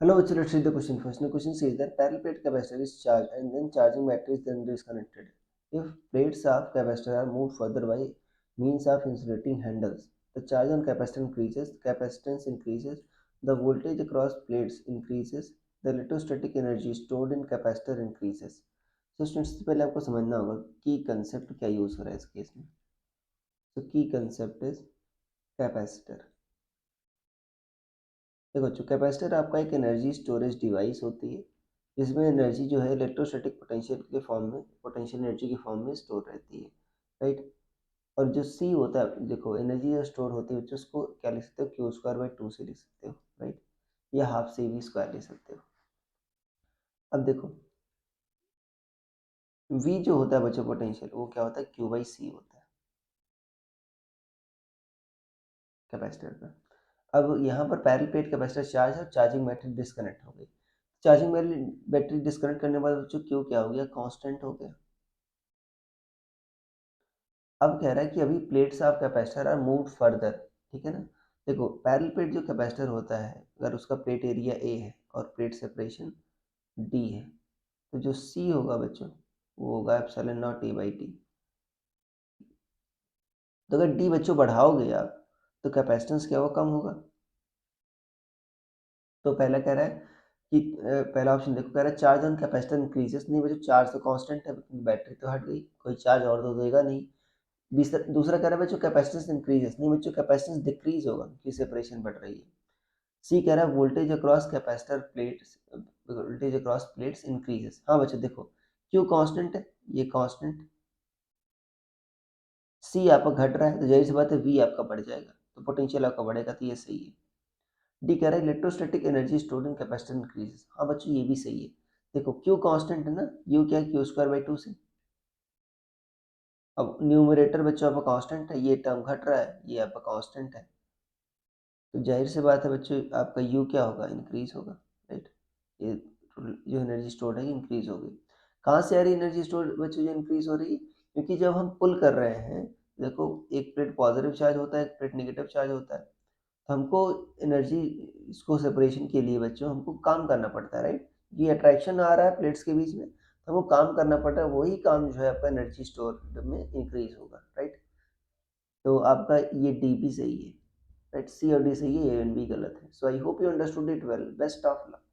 Hello, let's read the question first. The question says that parallel plate capacitor is charged and then charging battery is then disconnected. If plates of capacitor are moved further by means of insulating handles, the charge on capacitor increases, capacitance increases, the voltage across plates increases, the electrostatic energy stored in capacitor increases. So students सबसे पहले आपको समझना होगा की concept क्या use हो रहा है इस केस में. तो की कंसेप्ट इज कैपेसिटर. देखो जो कैपेसिटर आपका एक एनर्जी स्टोरेज डिवाइस होती है जिसमें एनर्जी जो है इलेक्ट्रोस्टैटिक पोटेंशियल के फॉर्म में पोटेंशियल एनर्जी के फॉर्म में स्टोर रहती है. राइट. और जो सी होता है देखो एनर्जी जो स्टोर होती है बच्चों उसको क्या लिख सकते हो क्यू स्क्वायर बाई टू से लिख सकते हो. राइट. या हाफ सी वी स्क्वायर लिख सकते हो. अब देखो वी जो होता है बच्चों पोटेंशियल वो क्या होता है क्यू बाई सी होता है कैपेसिटर का. अब यहाँ पर पैरेलल प्लेट कैपेसिटर चार्ज है और चार्जिंग बैटरी डिस्कनेक्ट हो गई. चार्जिंग बैटरी डिस्कनेक्ट करने के बाद बच्चों क्यू क्या हो गया कांस्टेंट हो गया. अब कह रहा है कि अभी plates of capacitor are moved further. ठीक है ना. देखो पैरेलल प्लेट जो कैपेसिटर होता है अगर उसका प्लेट एरिया ए है और प्लेट सेपरेशन डी है तो जो सी होगा बच्चों वो होगा epsilon not a by T. तो अगर डी बच्चों बढ़ाओगे आप तो कैपेसिटेंस क्या होगा कम होगा. तो पहला कह रहा है कि पहला ऑप्शन देखो कह रहा है चार्ज ऑन कैपेसिटर इंक्रीजेस. नहीं बच्चों चार्ज तो कांस्टेंट है बैटरी तो हट गई कोई चार्ज और तो देगा नहीं. दूसरा कह रहा है बच्चों कैपेसिटेंस इंक्रीजेस. नहीं बच्चों कैपेसिटेंस डिक्रीज होगा क्योंकि सेपरेशन बढ़ रही है. सी कह रहा है voltage across capacitor plates voltage across plates increases. हाँ बच्चों देखो क्यों कांस्टेंट है ये कांस्टेंट. सी आपका घट रहा है तो जाहिर सी बात है वी आपका बढ़ जाएगा तो पोटेंशियल आपका बढ़ेगा तो ये सही है. डी कह रहा है electrostatic energy stored in capacitor increases. हाँ बच्चों ये भी सही है. देखो क्यू कांस्टेंट है ना यू क्या है क्यू स्क्वायर बाई टू से. अब न्यूमरेटर बच्चों आपका कांस्टेंट है ये टर्म घट रहा है ये आपका कांस्टेंट है तो जाहिर सी बात है बच्चों आपका यू क्या होगा इंक्रीज होगा. राइट. ये जो एनर्जी स्टोर है इंक्रीज होगी. कहाँ से आ रही एनर्जी स्टोर बच्चों जो इंक्रीज हो रही है क्योंकि जब हम पुल कर रहे हैं देखो एक प्लेट पॉजिटिव चार्ज होता है एक प्लेट नेगेटिव चार्ज होता है तो हमको एनर्जी इसको सेपरेशन के लिए बच्चों हमको काम करना पड़ता है. राइट. ये अट्रैक्शन आ रहा है प्लेट्स के बीच में तो हमको काम करना पड़ता है वही काम जो है आपका एनर्जी स्टोर में इंक्रीज होगा. राइट. तो आपका ये डी भी सही है. राइट. सी और डी सही है ए एंड बी गलत है. So I hope you understood it well. Best of luck.